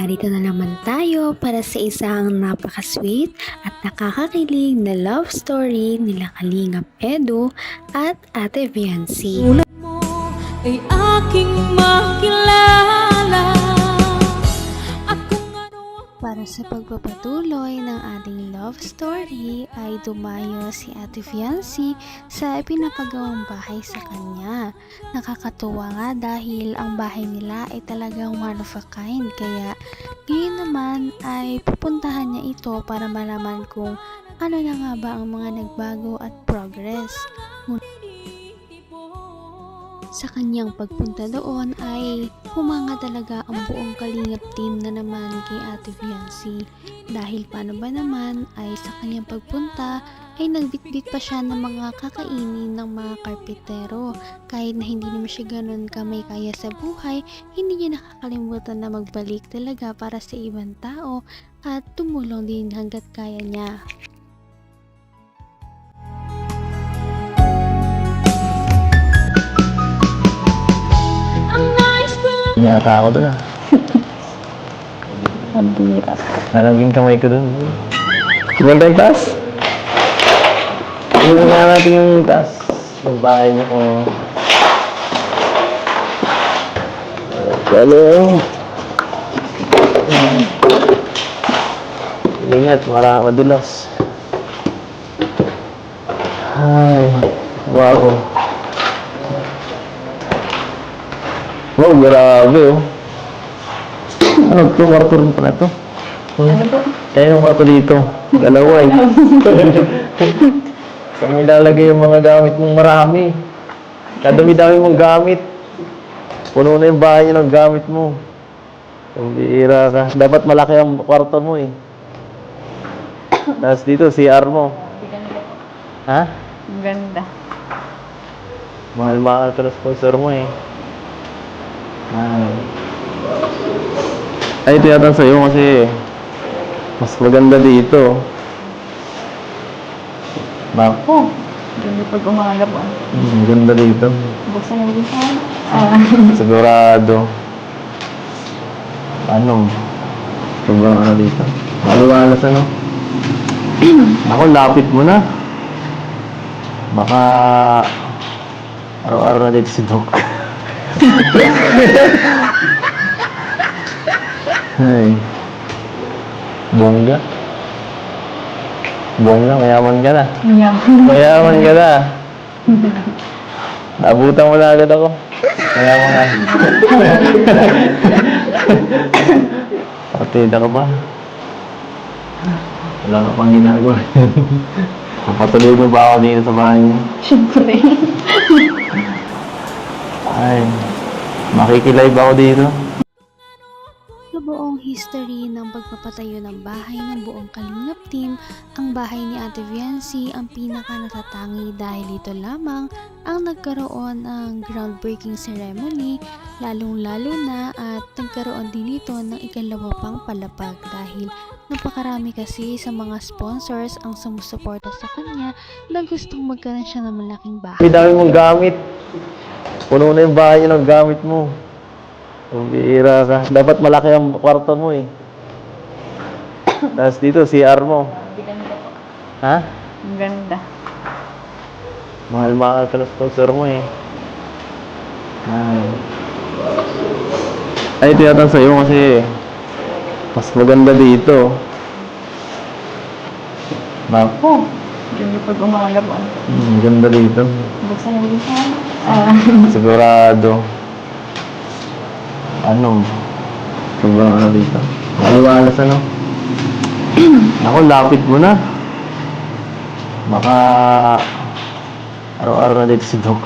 narito na naman tayo para sa isang napaka-sweet at nakakakilig na love story nila Kalingap Edu at Ate Viancy. Tulad mo ay aking makilala at kung ano. Para sa pagpapatuloy ng ating love story ay dumayo si Ate Viancy sa pinapagawang bahay sa kanya. Nakakatuwa nga dahil ang bahay nila ay talagang one of a kind, kaya ngayon naman ay pupuntahan niya ito para malaman kung ano na nga ba ang mga nagbago at progress. Sa kanyang pagpunta doon ay humanga talaga ang buong Kalingap team na naman kay Ate Viancy. Dahil paano ba naman ay sa kanyang pagpunta ay nagbitbit pa siya ng mga kakainin ng mga karpetero. Kahit na hindi naman siya ganun kamay kaya sa buhay, hindi niya nakakalimutan na magbalik talaga para sa ibang tao at tumulong din hanggat kaya niya. Nyata ako doon ah. Ang bira. Nalaging kamay ko doon. Sigurado yung taas? Tingnan nga natin yung taas. Yung bahay niyo kung... Hello. Ingat, madulas. Ay, wow. Wow, grabe oh. Ano to? Kwarto rin pala to. Ano po? Kaya yung kwarto dito. Dalawa eh. Saan mo ilalagay yung mga gamit mong marami? Kadami-dami mong gamit. Puno na yung bahay ng gamit mo. Ang bihira ka. Dapat malaki ang kwarto mo eh. Tapos dito, CR mo. Ganda po. Ha? Ang ganda. Mahal-mahal ka na sponsor mo eh. Ay, ito yata sa'yo kasi mas maganda dito. Bako. Ganda pag umaga po. Maganda dito. Buksan yung buksan. Sigurado. Ano? Sobrang ano dito. Maluwalas ano? Ako, lapit mo na. Baka araw-araw na dito si Doc. Ay. Bongga. Bongga, mayaman ka na. Mayaman ka na. Naabutan mo na agad ako. Mayaman ka. Partida ka ba? Wala ka pang ginagawa. Papatuloy mo ba ako dito sa bahay niyo? Siyempre. Ay, makikilive ako dito. Sa buong history ng pagpapatayo ng bahay ng buong Kalingap team, ang bahay ni Ate Viancy ang pinaka natatangi dahil ito lamang ang nagkaroon ng groundbreaking ceremony, lalong-lalo na at nagkaroon din ito ng ikalawa pang palapag dahil napakarami kasi sa mga sponsors ang sumusuporta sa kanya na gustong magkaroon siya ng malaking bahay. May dami mong gamit. Puno na yung bahay ng gamit mo. Ang bihira ka. Dapat malaki ang kwarto mo eh. Tapos dito, CR mo. Ganda po. Ha? Ang ganda. Mahal-mahal ka na sponsor mo eh. Ay, ito yata sa'yo kasi mas maganda dito. Bako. Ganda pag umaga po. Ganda dito. Buksan yung buksan. Sigurado. Ano? Sobrang ano dito. Maluwalas ano? Ako, lapit mo na. Baka araw-araw na dito si Doc.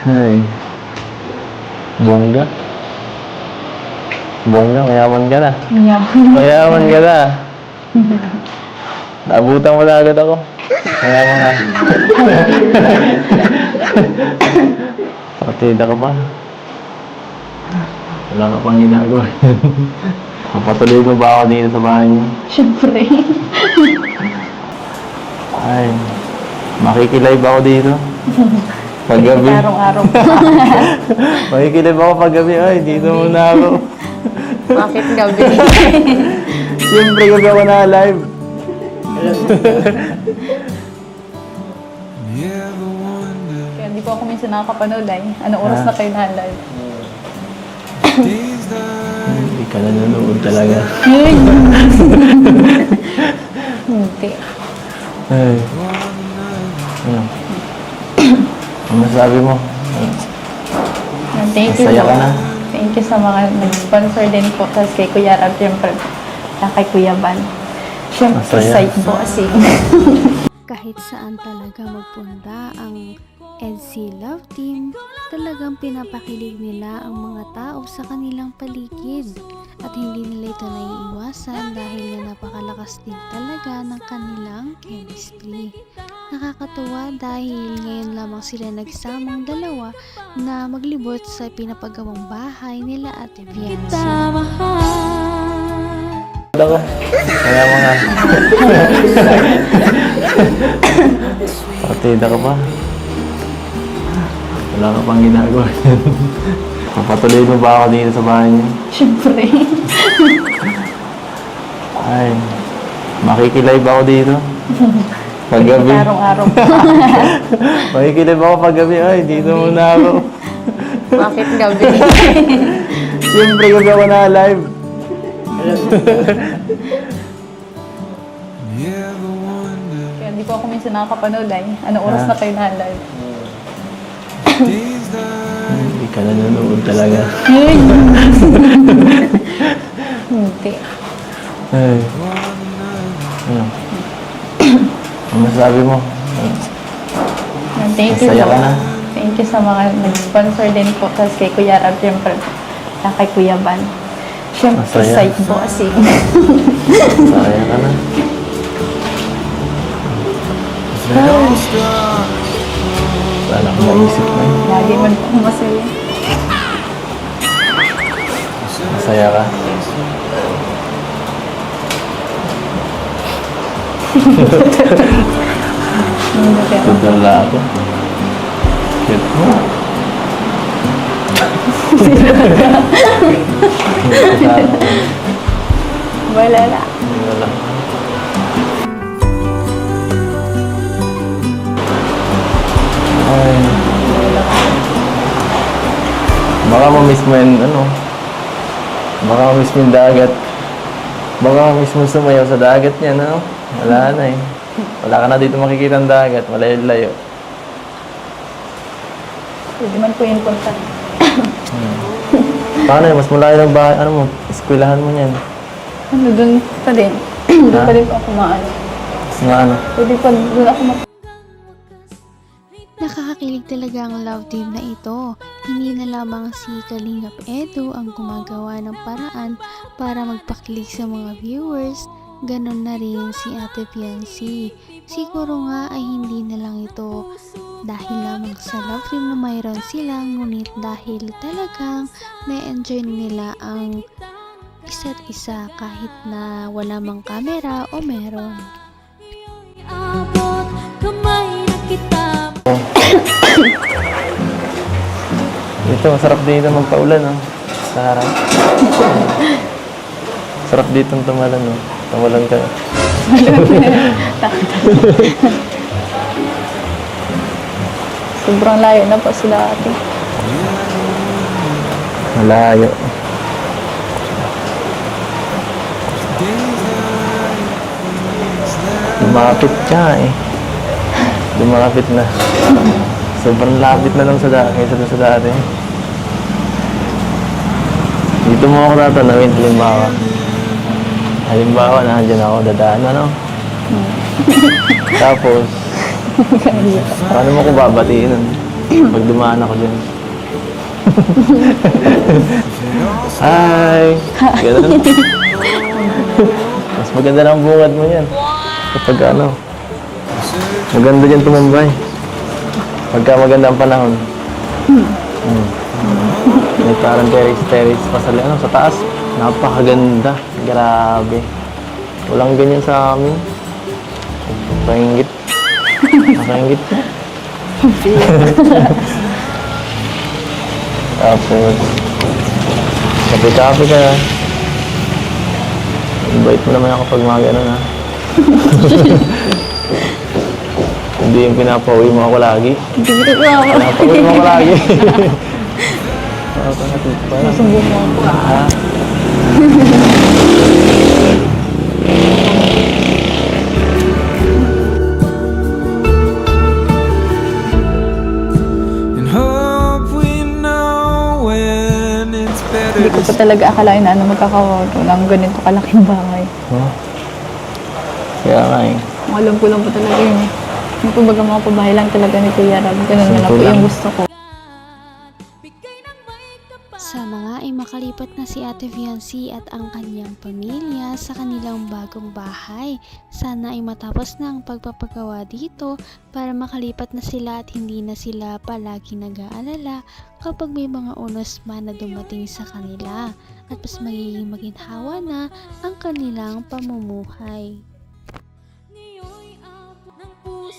Ay. Bongga. Bongga, mayaman ka na. Mayaman ka na. Naabutan mo na agad ako. Mayaman ka. Partida ka ba? Wala ka pang ginagawa. Papatuloy mo ba ako dito sa bahay niyo? Siyempre. Ay, makikilive ako dito. Paggabi. Araw-araw po. Makikilib ako paggabi. Ay, dito muna ako. Bakit gabi? Siyempre, gabi ako na live. Kaya hindi po ako minsan nakakapanood ay. Anong oras na kayo na-live? Hindi ka nanonood talaga. Hindi. Ay. Ano? Ano masabi mo? Thank you Masaya po. ka na? Thank you sa mga nag-sponsor din po. Tapos kay Kuya Rab, siyempre. Kay Kuya Van. Siyempre, Masaya. site po kasi. Kahit saan talaga magpunta ang EDC Love Team, talagang pinapakilig nila ang mga tao sa kanilang paligid. At hindi nila ito naiiwasan dahil nga napakalakas din talaga ng kanilang chemistry. Nakakatuwa dahil ngayon lamang sila nagsamang dalawa na maglibot sa pinapagawang bahay nila Ate Viancy. Tamahal Ako. Kaya mga... Partida ka pa. Wala ka pang ginagawa. Papatuloy mo ba ako dito sa bahay niyo? Siyempre. Ay, makikilive ako dito. Paggabi. Araw-araw po. Makikilive ako paggabi. Ay, dito muna ako. Bakit gabi? Siyempre, gabi ako na live. Kaya hindi po ako minsan nakakapanood ay. Anong oras na kayo na-live? Hindi ka nanonood talaga. Hindi. Ay. Ano? Ano masabi mo? Thank you Masaya po. ka na? Thank you sa mga nag-sponsor din po. Tapos kay Kuya Rab, siyempre. Kay Kuya Van. Siyempre, Masaya. site po kasi. Masaya ka na? Wala akong maisip na yun. Lagi man po masaya. Masaya ka? Hindi pero. Tudala ako. Cute mo. Wala na. Wala. Ay. Baka ma-miss mo yung ano. Baka ma-miss mo yung dagat. Baka ma-miss mo sumayaw sa dagat niya, no? Wala na eh. Wala ka na dito makikita ang dagat. Malayo-layo. Pwede man po yung punta. Paano yun? Mas malayo ng bahay. Ano mo? Eskwelahan mo niyan. Ano, dun pa din. Dun pa din po ako maano. Mas nga ano. Pwede pa dun ako Nakakakilig talaga ang love team na ito. Hindi na lamang si Kalingap Edu ang gumagawa ng paraan para magpakilig sa mga viewers, ganon na rin si Ate Viancy. Siguro nga ay hindi na lang ito dahil lamang sa love team na mayroon sila, ngunit dahil talagang na-enjoy nila ang isa't isa kahit na wala mang camera o meron. abot kamay na kita. Dito, masarap dito magpaulan, no? Sa harap. Sarap dito tumalan, no? Tumalan ka. sobrang layo na po sila ate. Malayo. Lumapit ka, eh. Lumapit na. Sobrang lapit na lang sa dati, kaysa doon sa dati. Dito mo ako tatanawin, halimbawa. Halimbawa, nandiyan ako, dadaan, ano? Tapos, paano mo ko babatiin nun? Pag dumaan ako dyan. Hi! Ganun. Mas maganda ng bungad mo yan. Kapag ano, maganda dyan tumambay. Pagka maganda ang panahon. May parang terrace pa sa, ano, sa taas. Napakaganda. Grabe. Walang ganyan sa amin. Nakaingit. Nakaingit po. Tapos, kape-kape ka na. Invite mo naman ako pag mga gano'n, ha? Hindi yung pinapauwi mo ako lagi. Dito ko ako. Pinapauwi mo ako lagi. Nakakatid pa. Masumbong mo ako. Ha? And hope we know when it's better Hindi ko to pa talaga akalain na magkakawato ng ganito kalaking bahay. Huh? Kaya nga eh. Ang alam ko lang po talaga yun. Yung kumbaga mga pabahay lang talaga ni Kuya Rab. Ganun na lang po Simple lang. yung gusto ko. Sana nga ay makalipat na si Ate Viancy at ang kanyang pamilya sa kanilang bagong bahay. Sana ay matapos na ang pagpapagawa dito para makalipat na sila at hindi na sila palagi nag-aalala kapag may mga unos man na dumating sa kanila at mas magiging maginhawa na ang kanilang pamumuhay.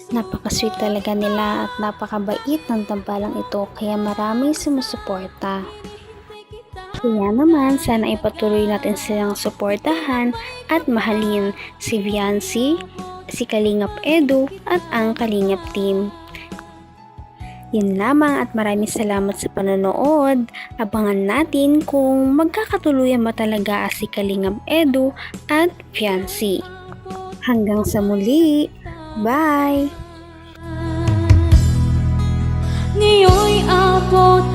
Napaka-sweet talaga nila at napakabait ng tambalang ito kaya maraming sumusuporta. Kaya naman, sana ipatuloy natin silang suportahan at mahalin si Viancy, si Kalingap Edu at ang Kalingap team. Yun lamang at maraming salamat sa panonood. Abangan natin kung magkakatuluyan ba talaga si Kalingap Edu at Viancy. Hanggang sa muli. Bye! Ngayon'y abot